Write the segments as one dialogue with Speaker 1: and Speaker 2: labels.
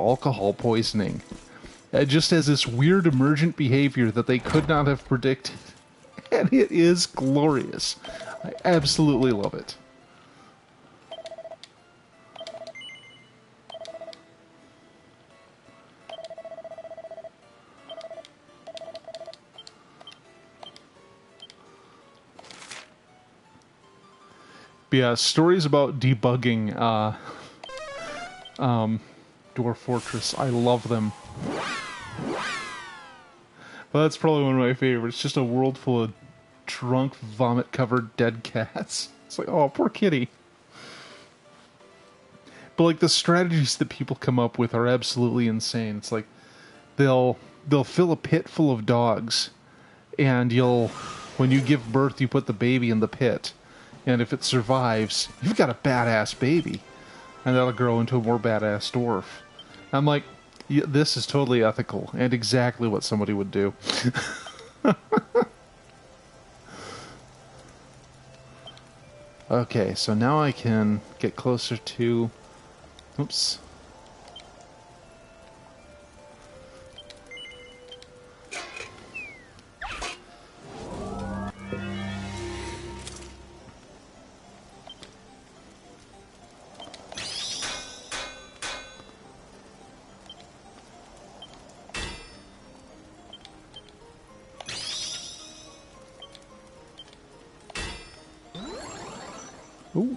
Speaker 1: alcohol poisoning. It just has this weird emergent behavior that they could not have predicted. And it is glorious. I absolutely love it. But yeah, stories about debugging Dwarf Fortress. I love them. But that's probably one of my favorites. Just a world full of drunk, vomit-covered dead cats. It's like, oh, poor kitty. But like the strategies that people come up with are absolutely insane. It's like they'll fill a pit full of dogs, and when you give birth, you put the baby in the pit, and if it survives, you've got a badass baby, and that'll grow into a more badass dwarf. I'm like, this is totally ethical and exactly what somebody would do. Okay, so now I can get closer to... Oops. Ooh.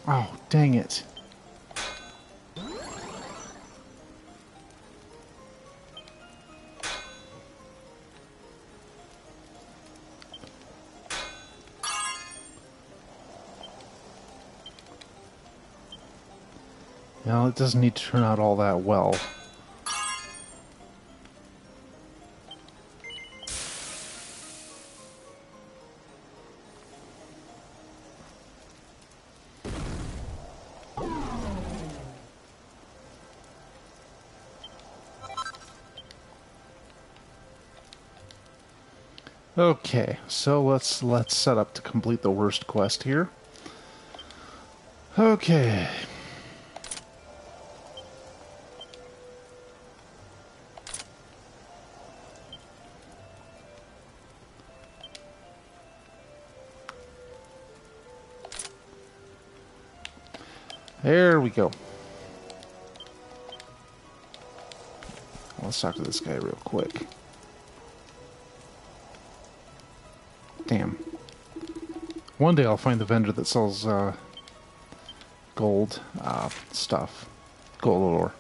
Speaker 1: Oh, dang it. Well, it doesn't need to turn out all that well. Okay, so let's set up to complete the worst quest here. Okay. There we go. Let's talk to this guy real quick. Damn. One day I'll find the vendor that sells gold stuff. Gold ore.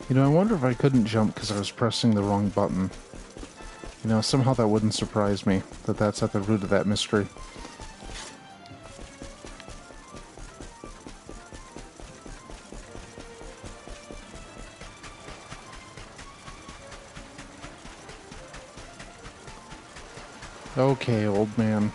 Speaker 1: You know, I wonder if I couldn't jump because I was pressing the wrong button. You know, somehow that wouldn't surprise me, that that's at the root of that mystery. Okay, old man.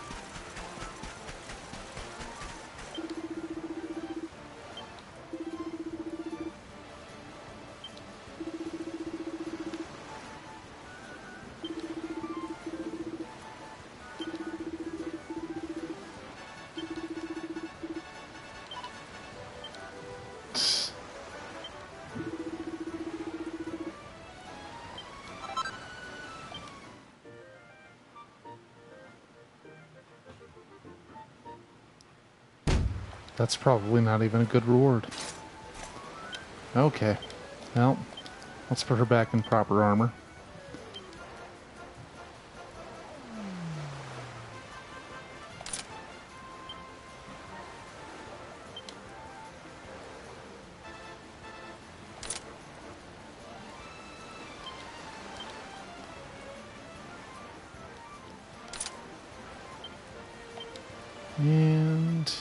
Speaker 1: That's probably not even a good reward. Okay. Well, Let's put her back in proper armor. And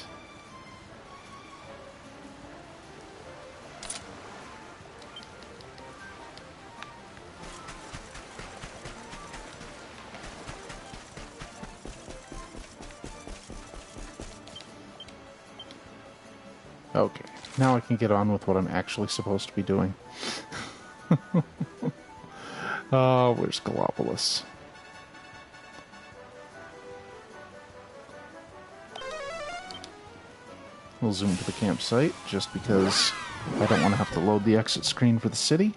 Speaker 1: okay, now I can get on with what I'm actually supposed to be doing. Where's Gallopolis? We'll zoom to the campsite, just because I don't want to have to load the exit screen for the city.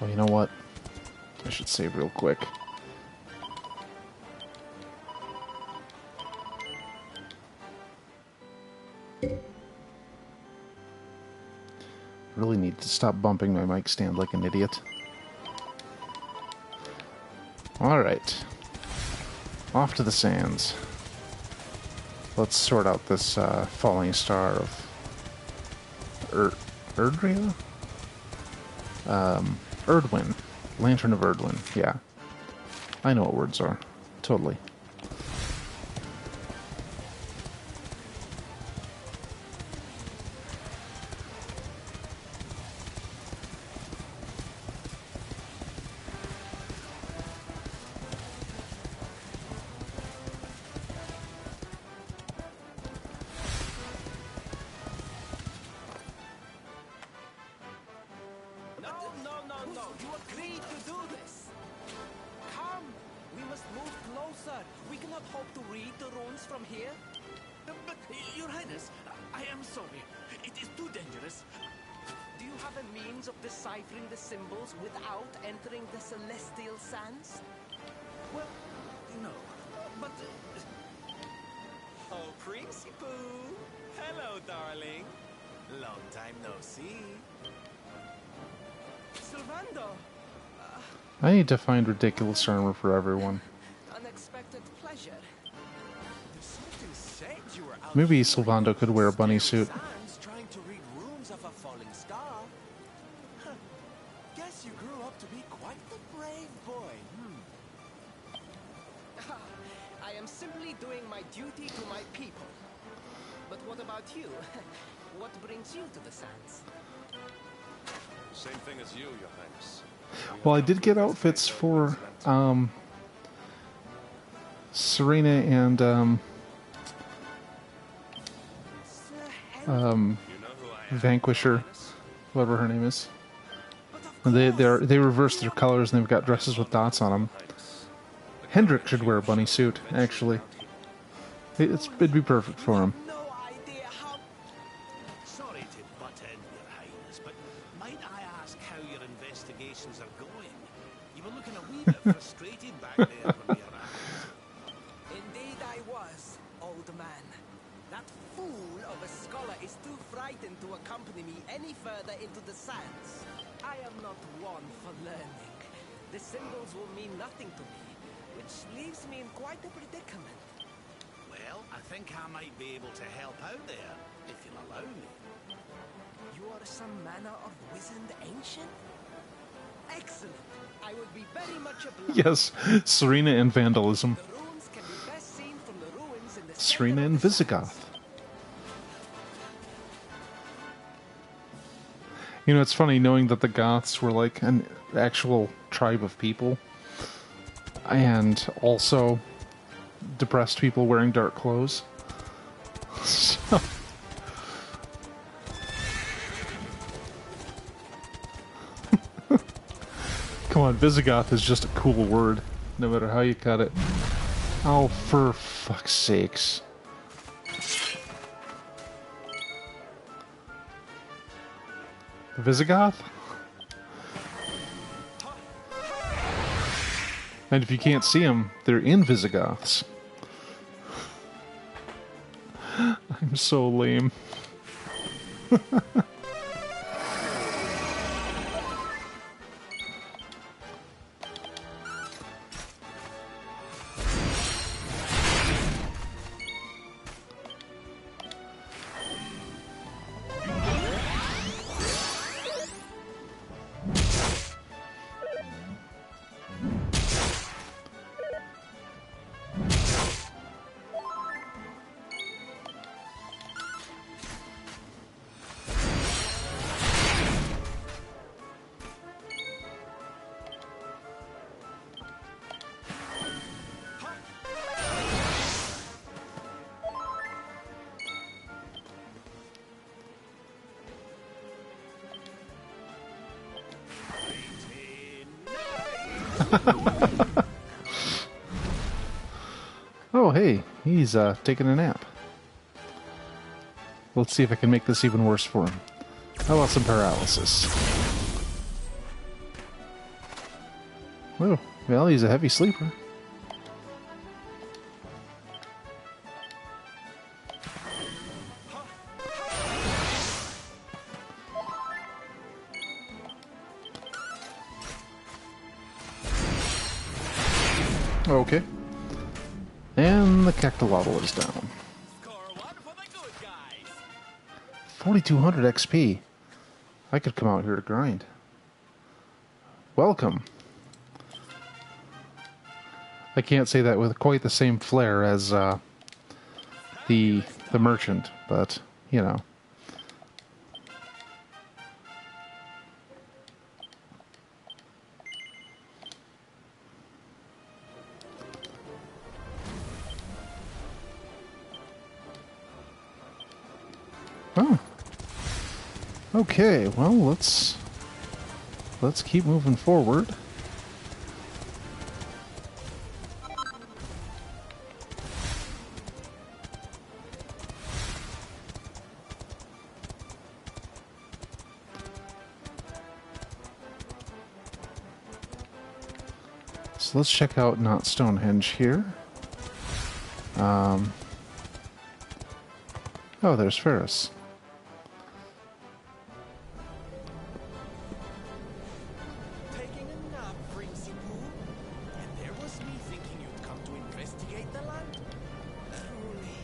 Speaker 1: Well, you know what? I should save real quick. Really need to stop bumping my mic stand like an idiot. Alright. Off to the sands. Let's sort out this falling star of Erdrea? Erdwin. Lantern of Erdwin, yeah. I know what words are. Totally.
Speaker 2: No, you agreed to do this. Come, we must move closer. We cannot hope to read the runes from here.
Speaker 3: But, Your Highness, I am sorry. It is too dangerous.
Speaker 2: Do you have a means of deciphering the symbols without entering the celestial sands?
Speaker 3: Well, no. But...
Speaker 2: Oh, Principoo! Hello, darling.
Speaker 3: long time no see.
Speaker 2: Sylvando!
Speaker 1: I need to find ridiculous armor for everyone.
Speaker 2: Unexpected pleasure.
Speaker 3: Something said you were out
Speaker 1: Maybe
Speaker 3: here
Speaker 1: Sylvando
Speaker 3: in
Speaker 1: could wear a bunny
Speaker 3: celestial
Speaker 1: suit.
Speaker 3: sands trying to read runes of a falling star. Huh. Guess you grew up to be quite the brave boy.
Speaker 2: I am simply doing my duty to my people. But what about you? What brings you to the sands?
Speaker 4: Same thing as you, Your Highness.
Speaker 1: Well, I did get outfits for Serena and
Speaker 4: You know who I am,
Speaker 1: Vanquisher, whatever her name is. They reversed their colors and they've got dresses with dots on them.
Speaker 4: Highness.
Speaker 1: Hendrik should wear a bunny suit, actually. It'd be perfect for him.
Speaker 2: No idea how...
Speaker 3: Sorry to butt in, Your Highness, but might I ask how your investigations are going? You were looking a wee bit frustrated back there when we arrived.
Speaker 2: Indeed I was, old man. That fool of a scholar is too frightened to accompany me any further into the sands. I am not one for learning. The symbols will mean nothing to me, which leaves me in quite a predicament.
Speaker 3: Well, I think I might be able to help out there, if you'll allow me.
Speaker 2: You are some manner of wizened ancient? Excellent. I would be very much obliged.
Speaker 1: Yes, Serena and Vandalism.
Speaker 2: The runes can be best seen from the ruins in the
Speaker 1: Serena
Speaker 2: center
Speaker 1: and
Speaker 2: of the
Speaker 1: Visigoth. You know, it's funny knowing that the Goths were like an actual tribe of people. And also depressed people wearing dark clothes. So... Come on, Visigoth is just a cool word, no matter how you cut it. Oh, for fuck's sakes. The Visigoth? And if you can't see them, they're in Visigoths. I'm so lame. Oh, hey, he's taking a nap. Let's see if I can make this even worse for him. How about some paralysis? Oh, well, he's a heavy sleeper. Okay. And the Cactolotl is down.
Speaker 2: Score one for the good guys.
Speaker 1: 4,200 XP. I could come out here to grind. Welcome. I can't say that with quite the same flair as the merchant, but you know. Oh. Okay, well, let's keep moving forward. So let's check out not Stonehenge here. Oh, there's Ferris.
Speaker 2: Taking a nap, Prince Pooh? And there was me thinking you'd come to investigate the land? Truly,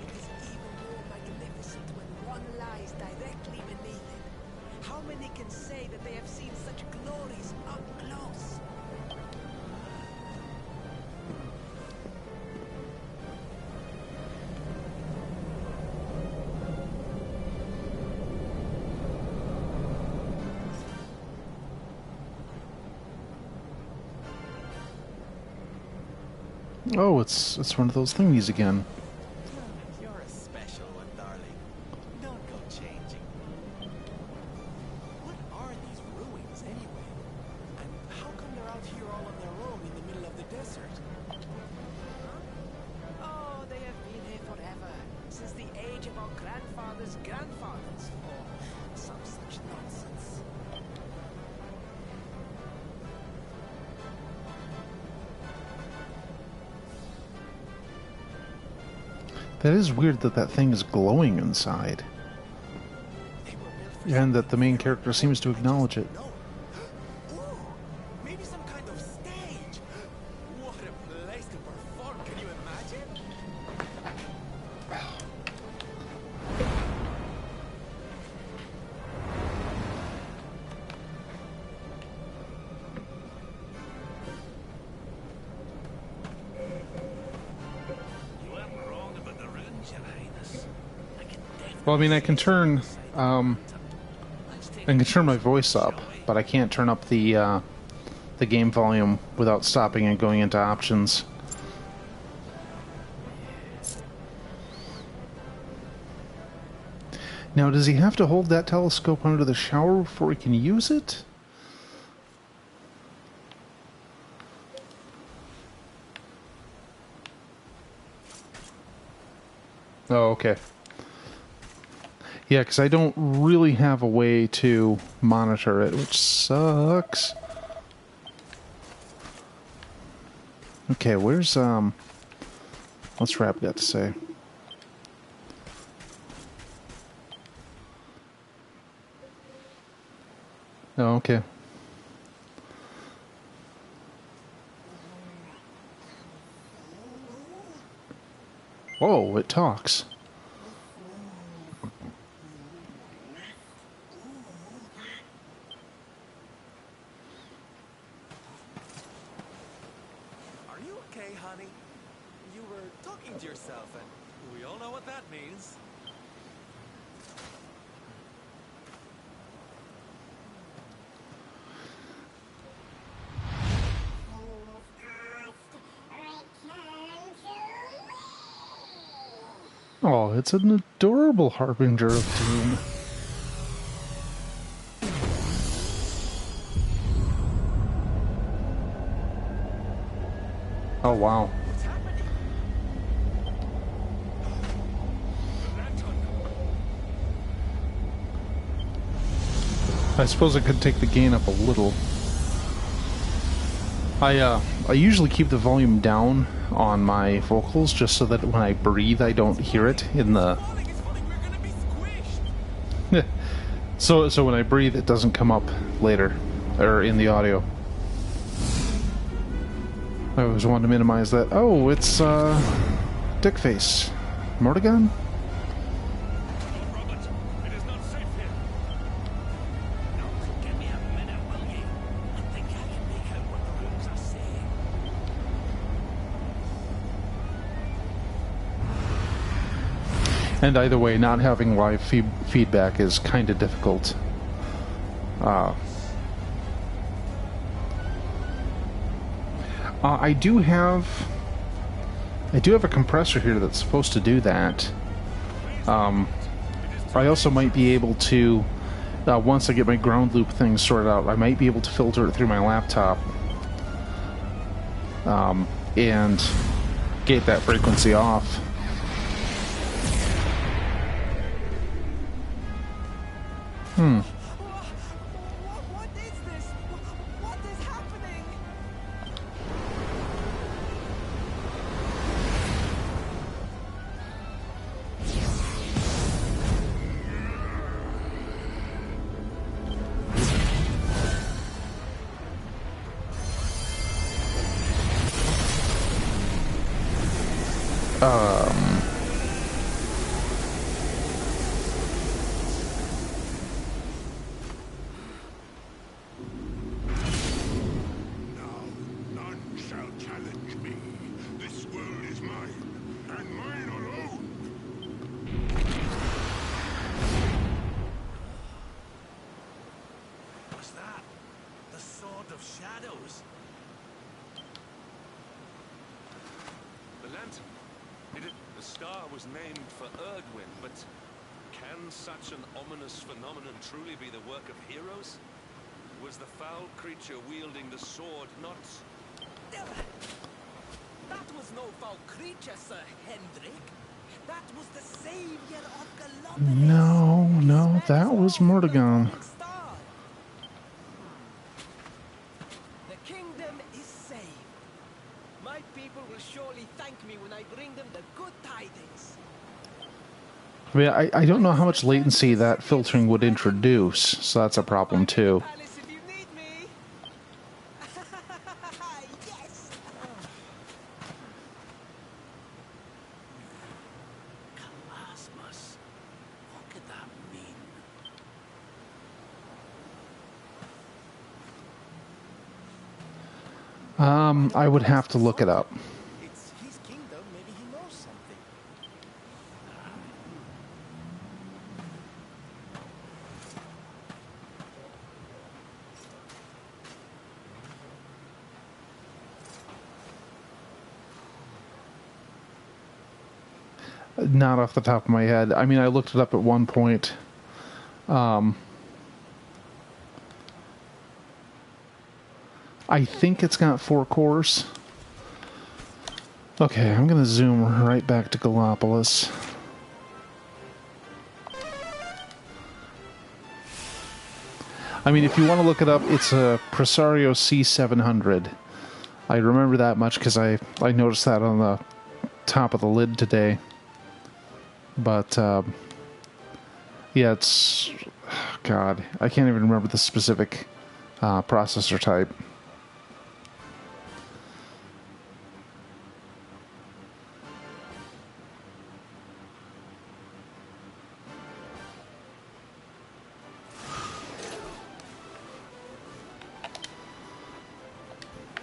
Speaker 2: it is even more magnificent when one lies directly beneath it. How many can say that they have seen such glories up close?
Speaker 1: Oh, it's one of those thingies again.
Speaker 2: You're a special one, darling. Don't go changing. What are these ruins, anyway? And how come they're out here all on their own in the middle of the desert? Huh? Oh, they have been here forever. Since the age of our grandfathers' grandfathers. Or some such nonsense.
Speaker 1: That is weird that that thing is glowing inside.
Speaker 2: They were built for
Speaker 1: And that the main character seems to acknowledge it.
Speaker 2: no. Ooh, maybe some kind of stage. What a place to perform, can you imagine?
Speaker 3: You weren't wrong about the runes, Your Highness. I can definitely
Speaker 1: Well, I mean, I can turn
Speaker 3: Let's take
Speaker 1: I can turn my voice up, but I can't turn up the game volume without stopping and going into options. Now, does he have to hold that telescope under the shower before he can use it? Oh, okay. Yeah, because I don't really have a way to monitor it, which sucks. Okay, where's, what's Rap got to say? Oh, okay. Whoa, it talks.
Speaker 5: Are you okay, honey? You were talking to yourself, and we all know what that means.
Speaker 1: Oh, it's an adorable harbinger of doom. Oh, wow.
Speaker 5: What's happening?
Speaker 1: I suppose I could take the gain up a little. I usually keep the volume down on my vocals just so that when I breathe I don't hear it in the...
Speaker 5: It's falling, we're gonna be squished.
Speaker 1: So when I breathe it doesn't come up later, or in the audio. I always want to minimize that. Oh, it's, Dickface. Mordegon?
Speaker 3: Robert, it is not safe here. Now, give me a minute, will ye? I think I can make out what the runes are saying.
Speaker 1: And either way, not having live feedback is kind of difficult. I do have a compressor here that's supposed to do that. I also might be able to, once I get my ground loop thing sorted out, I might be able to filter it through my laptop and get that frequency off.
Speaker 2: What is this? What is happening?
Speaker 6: None shall challenge me. This world is mine, and mine alone.
Speaker 3: Was that the Sword of Shadows?
Speaker 4: The lantern. The star was named for Erdwin, but can such an ominous phenomenon truly be the work of heroes? Was the foul creature wielding the sword not...
Speaker 2: That was no foul creature, Sir Hendrik. That was the savior of Gallopolis.
Speaker 1: No, that was Mordegon.
Speaker 2: Star. The kingdom is saved. My people will surely thank me when I bring them the good tidings.
Speaker 1: I mean, I don't know how much latency that filtering would introduce, so that's a problem too.
Speaker 2: Palace if you need me. Yes.
Speaker 3: Calasmus? What could that mean?
Speaker 1: I would have to look it up.
Speaker 5: It's his kingdom, maybe he knows something.
Speaker 1: Not off the top of my head. I mean, I looked it up at one point. I think it's got 4 cores. Okay, I'm gonna zoom right back to Gallopolis. I mean, if you want to look it up, it's a Presario C700. I remember that much because I noticed that on the top of the lid today. But, yeah, it's... God, I can't even remember the specific processor type.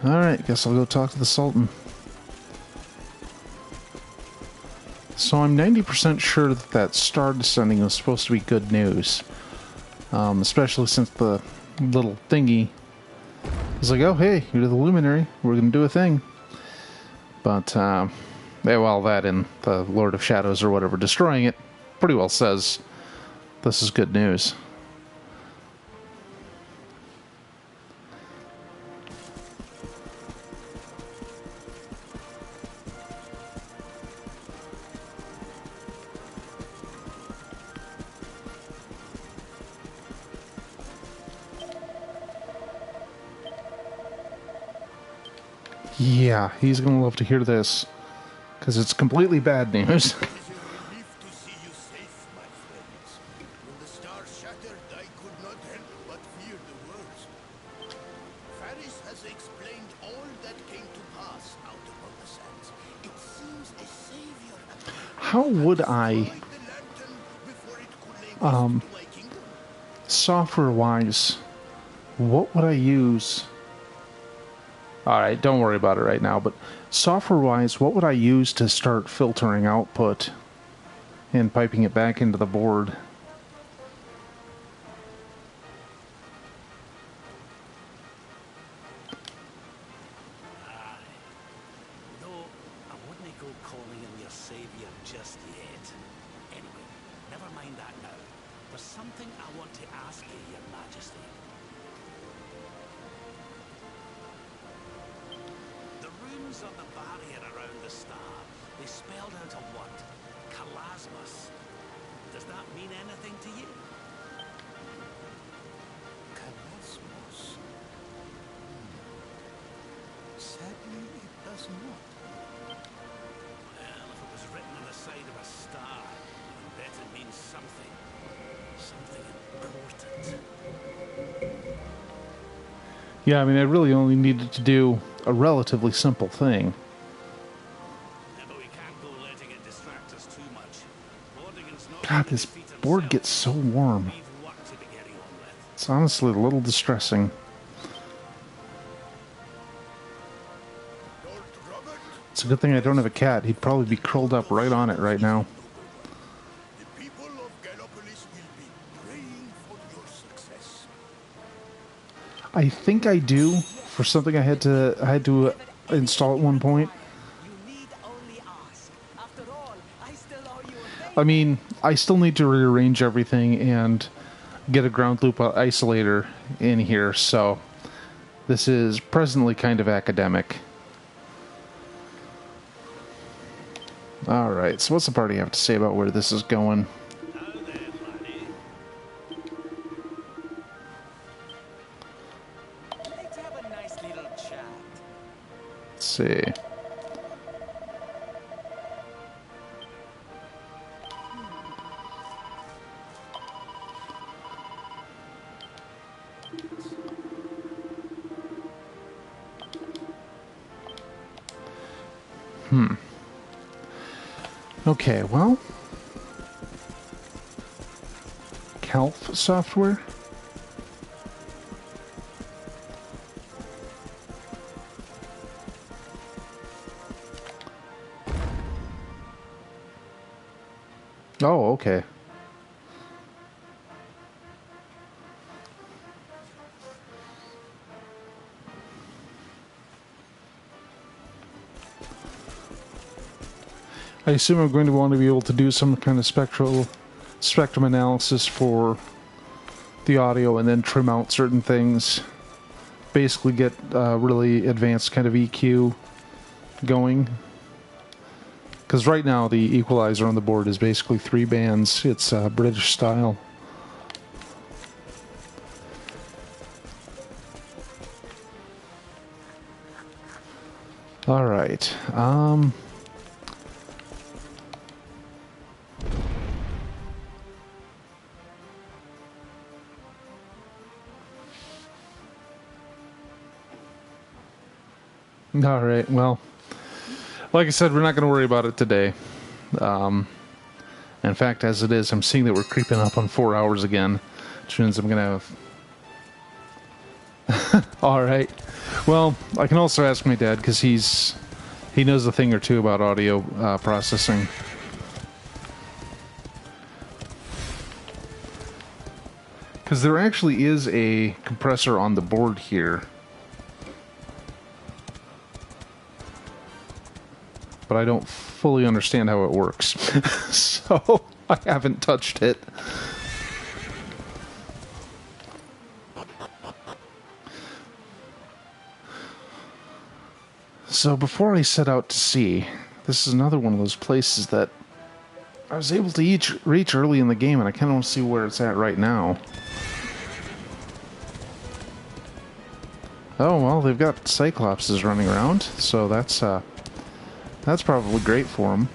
Speaker 1: Alright, guess I'll go talk to the Sultan. So I'm 90% sure that that star descending was supposed to be good news. Especially since the little thingy is like, oh hey, you're the Luminary, we're gonna do a thing. But, yeah, well, that and the Lord of Shadows or whatever destroying it pretty well says this is good news. Yeah, he's going to love to hear this, because it's completely bad news.
Speaker 6: It is a relief to see you safe, my friends. When the star shattered, I could not help but fear the worst. Faris has explained all that came to pass out upon the sands. It seems a savior
Speaker 1: How would I,
Speaker 6: destroyed the lantern before it could lay waste to my kingdom.
Speaker 1: software-wise, what would I use? Alright, don't worry about it right now, but software-wise, what would I use to start filtering output and piping it back into the board?
Speaker 3: Though I wouldn't go calling him your savior just yet. Anyway, never mind that now. There's something I want to ask you, Your Majesty. The runes on the barrier around the star, they spelled out a word. Kalasmus. Does that mean anything to you?
Speaker 6: Kalasmos. Sadly, it does not.
Speaker 3: Well, if it was written on the side of a star, I bet it means something. Something important.
Speaker 1: Yeah, I mean, I really only needed to do a relatively simple thing.
Speaker 3: Yeah, but we can't go letting it distract us too much. Vortigern's not
Speaker 1: God,
Speaker 3: gonna
Speaker 1: this
Speaker 3: defeat
Speaker 1: board
Speaker 3: himself.
Speaker 1: gets so warm.
Speaker 3: We've work to be getting on with.
Speaker 1: It's honestly a little distressing.
Speaker 6: Lord Robert,
Speaker 1: It's a good thing I don't have a cat. He'd probably be curled up right on it right now.
Speaker 6: the people of Gallopolis will be praying for your success.
Speaker 1: I think I do, for something I had to install at one point.
Speaker 2: You need only ask. After all, I still owe you a favor.
Speaker 1: I mean, I still need to rearrange everything and get a ground loop isolator in here, so this is presently kind of academic. Alright, so what's the party have to say about where this is going?
Speaker 3: Now then, laddie.
Speaker 2: Let's have a nice little chat.
Speaker 1: Let's see. Okay, well, Calf software. Oh, okay. I assume I'm going to want to be able to do some kind of spectrum analysis for the audio and then trim out certain things. Basically get really advanced kind of EQ going. Because right now the equalizer on the board is basically 3 bands. It's British style. All right. All right. Well, like I said, we're not going to worry about it today. In fact, as it is, I'm seeing that we're creeping up on 4 hours again, which means I'm going to have... All right. Well, I can also ask my dad, because he knows a thing or two about audio processing. Because there actually is a compressor on the board here. But I don't fully understand how it works. So I haven't touched it. So before I set out to sea, this is another one of those places that I was able to reach early in the game, and I kind of want to see where it's at right now. Oh, well, they've got Cyclopses running around, so that's probably great for them.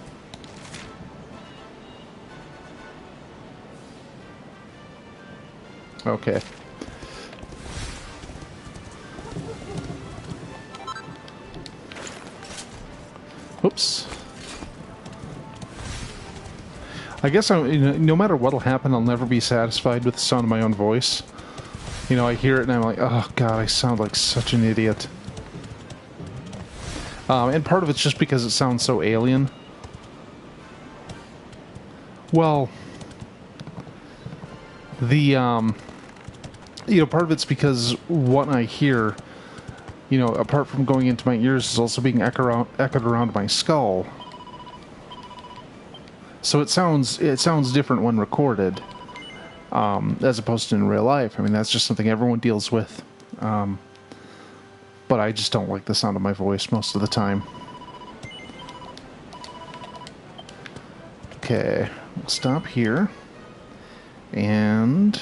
Speaker 1: Okay. Oops. I guess no matter what'll happen, I'll never be satisfied with the sound of my own voice. You know, I hear it and I'm like, oh god, I sound like such an idiot. And part of it's just because it sounds so alien. Well, part of it's because what I hear, apart from going into my ears, is also being echoed around my skull. So it sounds different when recorded, as opposed to in real life. I mean, that's just something everyone deals with. But I just don't like the sound of my voice most of the time. Okay, we'll stop here. And...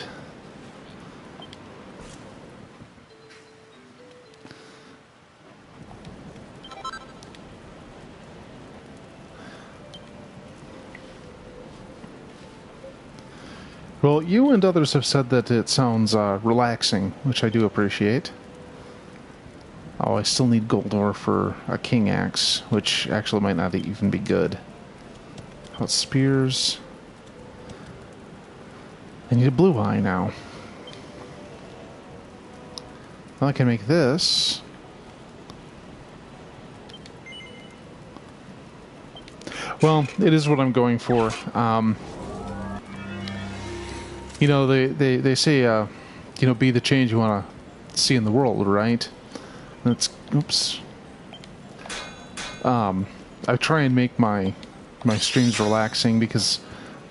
Speaker 1: well, you and others have said that it sounds relaxing, which I do appreciate. Oh, I still need gold ore for a king axe, which actually might not even be good. How about spears? I need a blue eye now. Well, I can make this. Well, it is what I'm going for. They say, be the change you want to see in the world, right? That's, oops. I try and make my streams relaxing because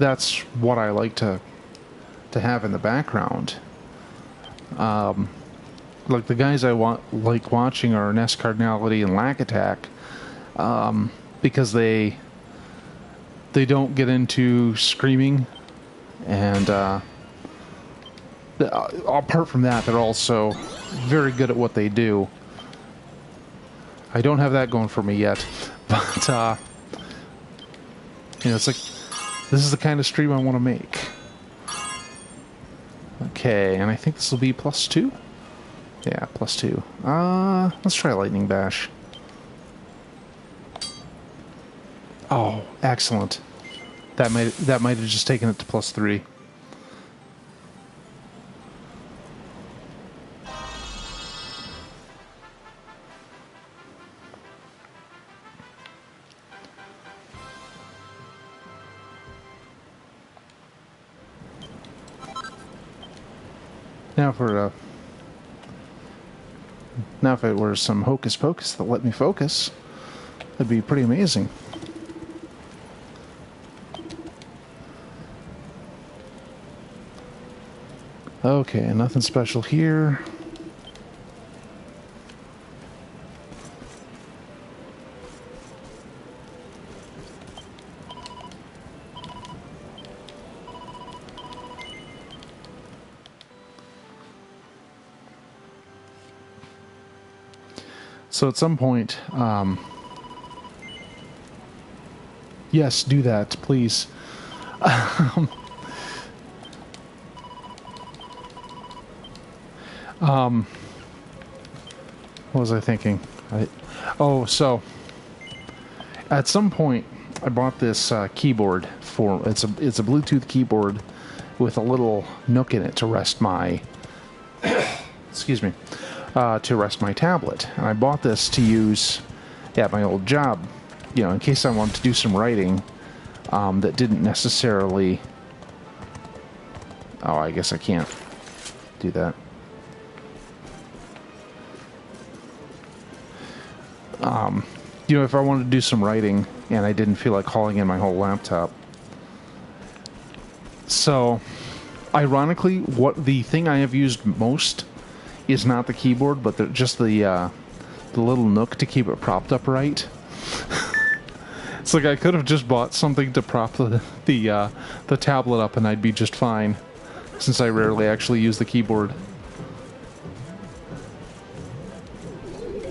Speaker 1: that's what I like to have in the background. Like the guys I like watching are Nest Cardinality and Lack Attack, because they don't get into screaming, and apart from that, they're also very good at what they do. I don't have that going for me yet, but it's like this is the kind of stream I want to make. Okay, and I think this will be +2. Yeah, +2. Let's try Lightning Bash. Oh, excellent. That might have just taken it to +3. Now if it were some hocus pocus that let me focus, that'd be pretty amazing. Okay, nothing special here. So at some point, Yes, do that, please. What was I thinking? So at some point I bought this keyboard for it's a Bluetooth keyboard with a little nook in it to rest my excuse me, to rest my tablet. And I bought this to use at my old job, you know, in case I wanted to do some writing that didn't necessarily... Oh, I guess I can't do that. You know, if I wanted to do some writing and I didn't feel like hauling in my whole laptop. So, ironically, what the thing I have used most is not the keyboard, but just the little nook to keep it propped up right. It's like I could have just bought something to prop the tablet up and I'd be just fine, since I rarely actually use the keyboard.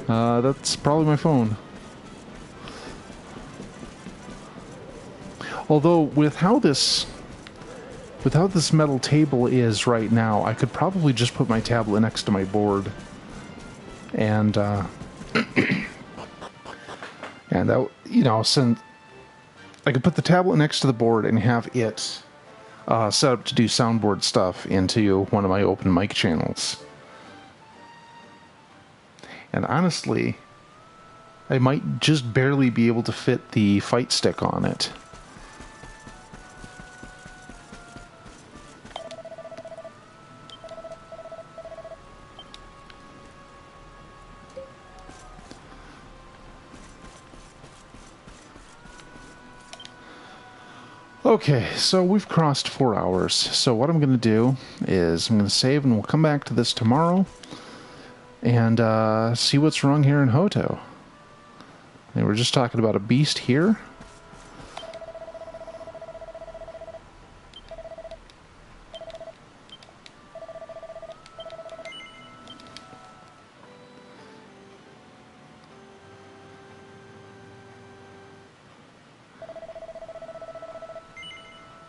Speaker 1: That's probably my phone. Although, with how this metal table is right now, I could probably just put my tablet next to my board, and and that, you know, since I could put the tablet next to the board and have it set up to do soundboard stuff into one of my open mic channels. And honestly, I might just barely be able to fit the fight stick on it. Okay, so we've crossed 4 hours. So what I'm going to do is I'm going to save and we'll come back to this tomorrow and see what's wrong here in Hoto. And we're just talking about a beast here.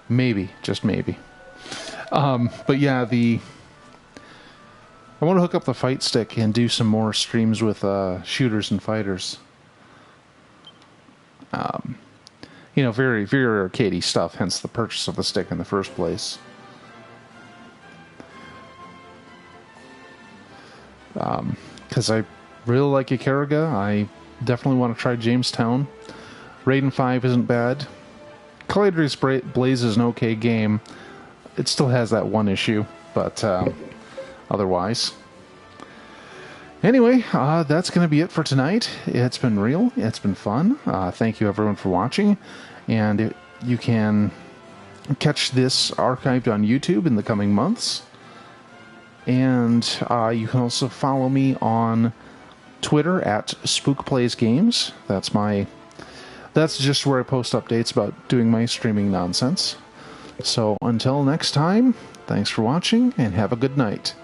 Speaker 1: Maybe, just maybe. But yeah, I want to hook up the fight stick and do some more streams with shooters and fighters. You know, very, very arcadey stuff, hence the purchase of the stick in the first place. Because I really like Ikaruga. I definitely want to try Jamestown. Raiden 5 isn't bad. Collider's Blaze is an okay game. It still has that one issue, but otherwise. Anyway, that's going to be it for tonight. It's been real. It's been fun. Thank you everyone for watching. And you can catch this archived on YouTube in the coming months. And you can also follow me on Twitter at SpookPlaysGames. That's just where I post updates about doing my streaming nonsense. So until next time, thanks for watching and have a good night.